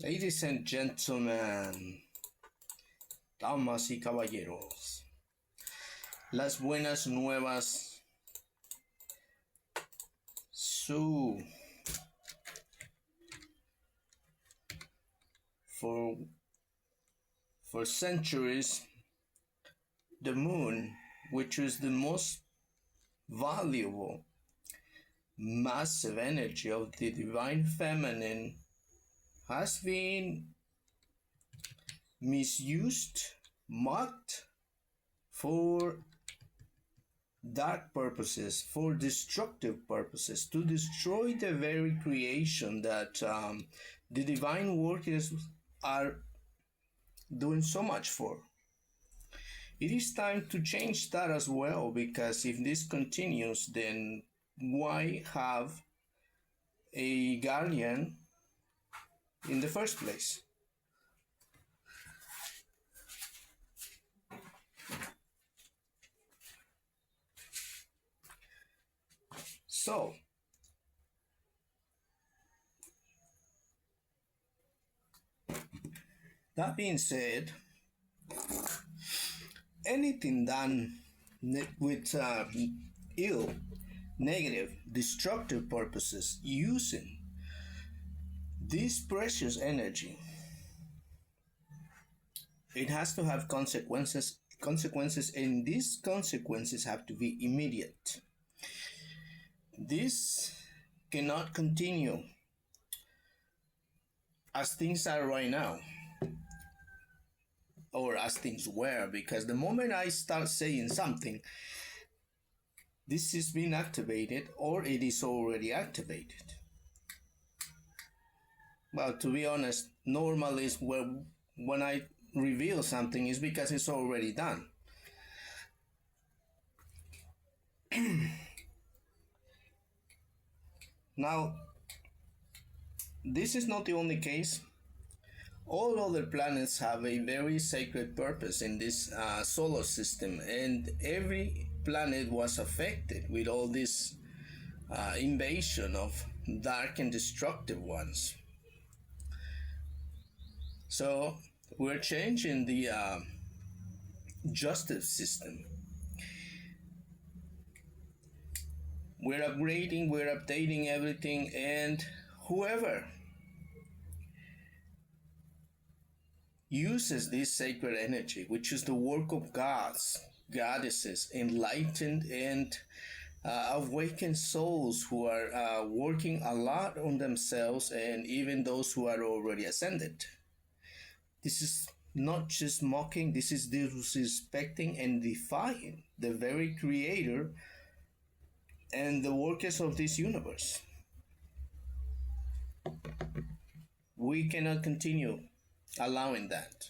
Ladies and gentlemen, damas y caballeros, las buenas nuevas. So, for centuries, the moon, which is the most valuable, massive energy of the divine feminine, has been misused, mocked for dark purposes, for destructive purposes, to destroy the very creation that the divine workers are doing so much for. It is time to change that as well, because if this continues, then why have a guardian in the first place? So, that being said, anything done with ill, negative, destructive purposes using this precious energy, it has to have consequences, and these consequences have to be immediate. This cannot continue as things are right now, or as things were, because the moment I start saying something, this is being activated or it is already activated. Well, to be honest, normal is when I reveal something is because it's already done. Now, this is not the only case. All other planets have a very sacred purpose in this solar system, and every planet was affected with all this invasion of dark and destructive ones. So we're changing the justice system. We're upgrading, we're updating everything, and whoever uses this sacred energy, which is the work of gods, goddesses, enlightened and awakened souls who are working a lot on themselves, and even those who are already ascended. This is not just mocking, this is disrespecting and defying the very creator and the workers of this universe. We cannot continue allowing that.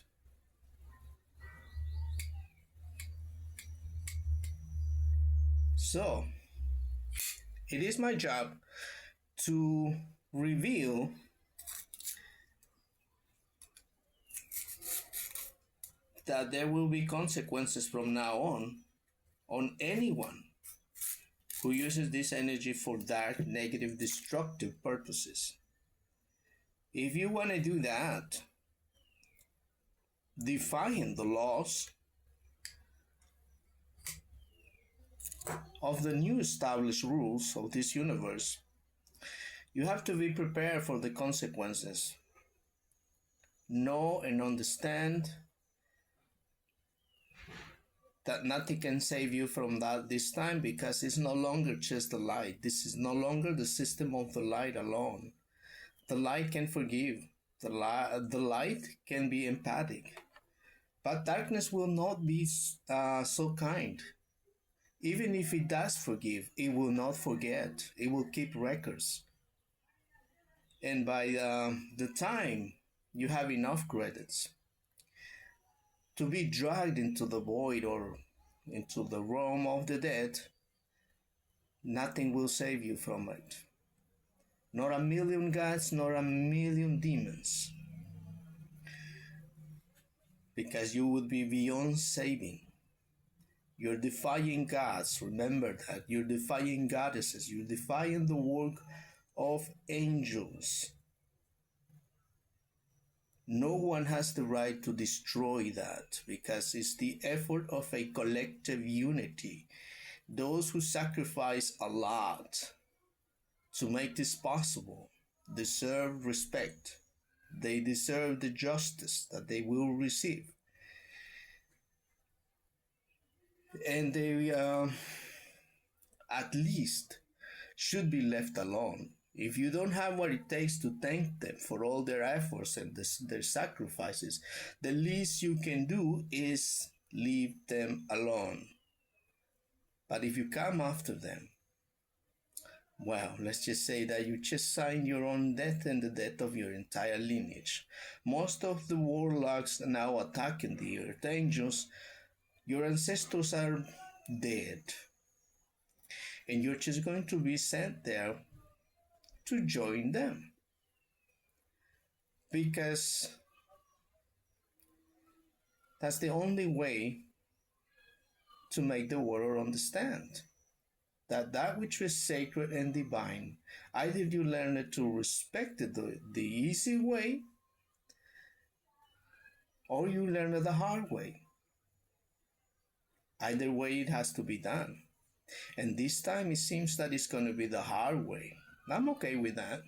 So, it is my job to reveal that there will be consequences from now on anyone who uses this energy for dark, negative, destructive purposes. If you want to do that, defying the laws of the new established rules of this universe, you have to be prepared for the consequences. Know and understand that nothing can save you from that this time, because it's no longer just the light. This is no longer the system of the light alone. The light can forgive. The light can be empathic. But darkness will not be so kind. Even if it does forgive, it will not forget. It will keep records. And by the time you have enough credits to be dragged into the void or into the realm of the dead, nothing will save you from it. Not a million gods, nor a million demons. Because you would be beyond saving. You're defying gods, remember that. You're defying goddesses, you're defying the work of angels. No one has the right to destroy that because it's the effort of a collective unity. Those who sacrifice a lot to make this possible deserve respect. They deserve the justice that they will receive. And they at least should be left alone. If you don't have what it takes to thank them for all their efforts and their sacrifices, the least you can do is leave them alone. But if you come after them, well, let's just say that you just sign your own death and the death of your entire lineage. Most of the warlocks now attacking the Earth Angels, your ancestors are dead. And you're just going to be sent there to join them. Because that's the only way to make the world understand that which is sacred and divine, either you learn it to respect it the easy way, or you learn it the hard way. Either way, it has to be done. And this time it seems that it's going to be the hard way. I'm okay with that.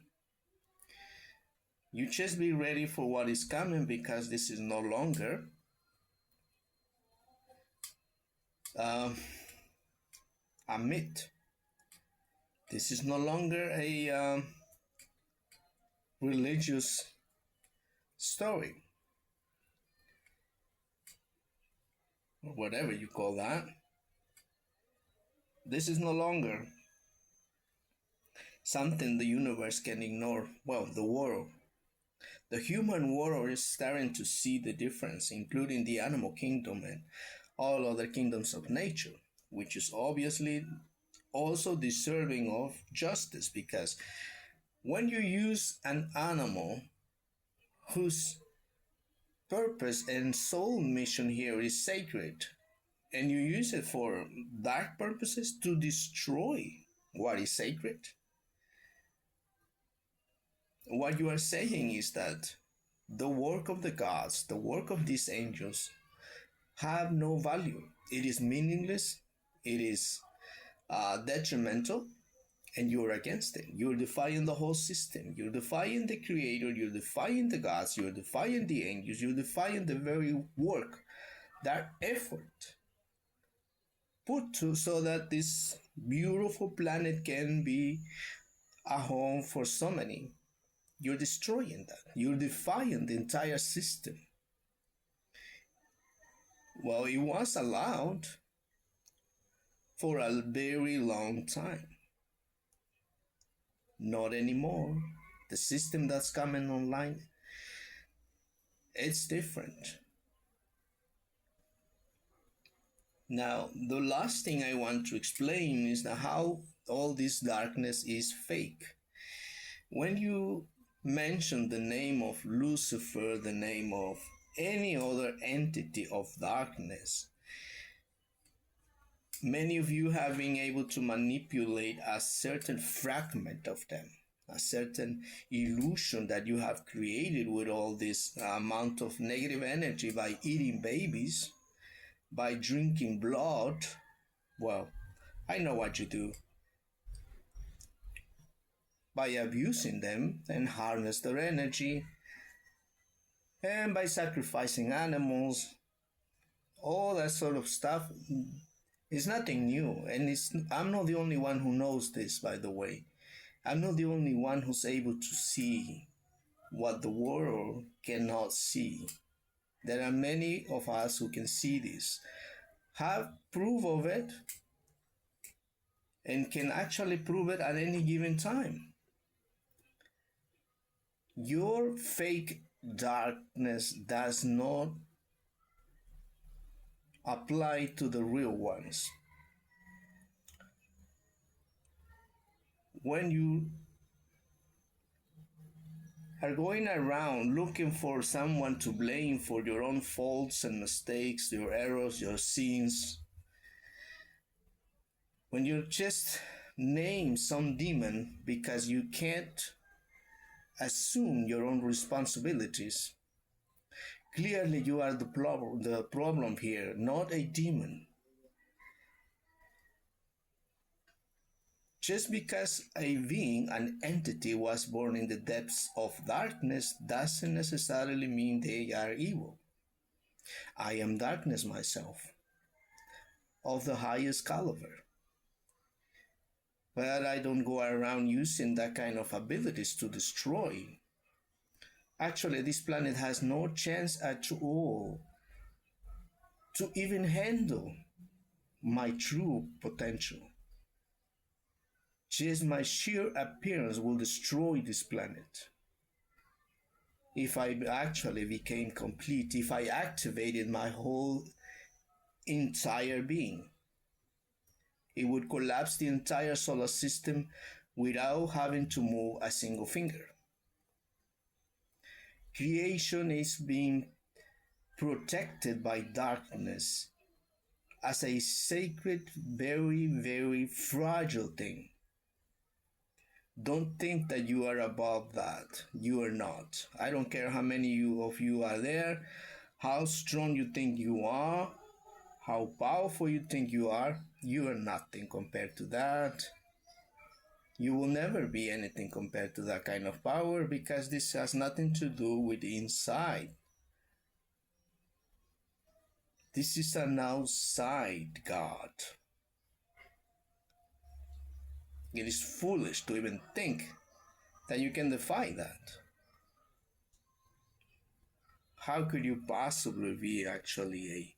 You just be ready for what is coming, because this is no longer a myth. This is no longer a religious story, or whatever you call that. This is no longer something the universe can ignore. Well, the world. The human world is starting to see the difference, including the animal kingdom and all other kingdoms of nature, which is obviously also deserving of justice, because when you use an animal whose purpose and sole mission here is sacred, and you use it for dark purposes to destroy what is sacred, what you are saying is that the work of the gods, the work of these angels, have no value. It is meaningless, it is detrimental, and you're against it. You're defying the whole system. You're defying the creator, you're defying the gods, you're defying the angels, you're defying the very work, that effort put to so that this beautiful planet can be a home for so many. You're destroying that. You're defying the entire system. Well, it was allowed for a very long time. Not anymore. The system that's coming online, it's different. Now, the last thing I want to explain is that how all this darkness is fake. When you mention the name of Lucifer, the name of any other entity of darkness, many of you have been able to manipulate a certain fragment of them, a certain illusion that you have created with all this amount of negative energy by eating babies, by drinking blood. Well, I know what you do. By abusing them and harness their energy, and by sacrificing animals, all that sort of stuff is nothing new. And I'm not the only one who knows this, by the way. I'm not the only one who's able to see what the world cannot see. There are many of us who can see this, have proof of it, and can actually prove it at any given time. Your fake darkness does not apply to the real ones. When you are going around looking for someone to blame for your own faults and mistakes, your errors, your sins, when you just name some demon because you can't assume your own responsibilities, Clearly, you are the problem here, not a demon. Just because a being, an entity, was born in the depths of darkness doesn't necessarily mean they are evil. I am darkness myself, of the highest caliber. But I don't go around using that kind of abilities to destroy. Actually, this planet has no chance at all to even handle my true potential. Just my sheer appearance will destroy this planet. If I actually became complete, if I activated my whole entire being, it would collapse the entire solar system without having to move a single finger. Creation is being protected by darkness as a sacred, very, very fragile thing. Don't think that you are above that. You are not. I don't care how many of you are there, how strong you think you are, how powerful you think you are. You are nothing compared to that. You will never be anything compared to that kind of power because this has nothing to do with inside. This is an outside God. It is foolish to even think that you can defy that. How could you possibly be actually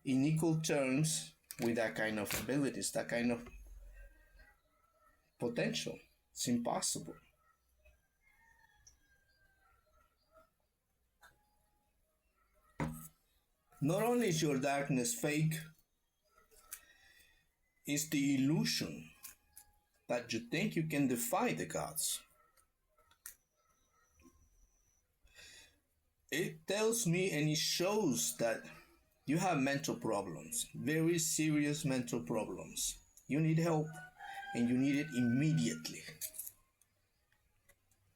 in equal terms with that kind of abilities, that kind of potential? It's impossible. Not only is your darkness fake, it's the illusion that you think you can defy the gods. It tells me and it shows that you have mental problems, very serious mental problems. You need help and you need it immediately,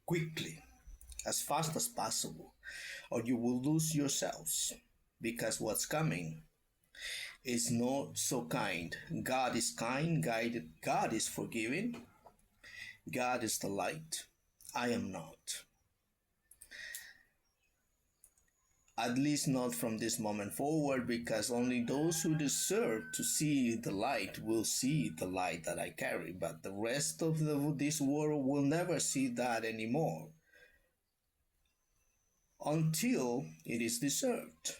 quickly, as fast as possible, or you will lose yourselves because what's coming is not so kind. God is kind, God is forgiving, God is the light. I am not. At least not from this moment forward, because only those who deserve to see the light will see the light that I carry, but the rest of this world will never see that anymore until it is deserved.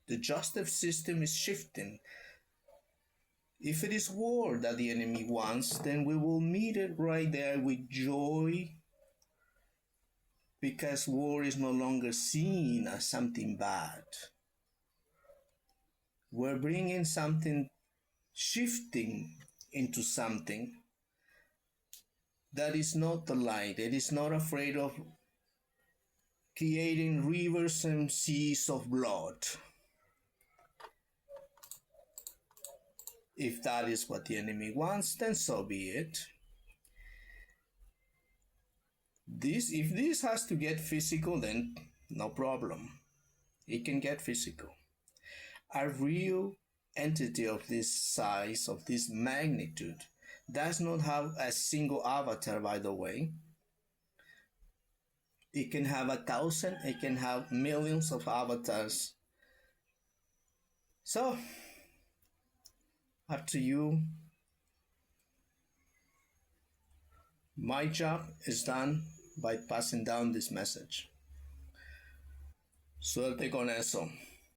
The justice system is shifting. If it is war that the enemy wants, then we will meet it right there with joy, because war is no longer seen as something bad. We're bringing something, shifting into something that is not the light. It is not afraid of creating rivers and seas of blood. If that is what the enemy wants, then so be it. If this has to get physical, then no problem. It can get physical. A real entity of this size, of this magnitude, does not have a single avatar, by the way. It can have 1,000, it can have millions of avatars. So, up to you. My job is done by passing down this message. Suerte con eso.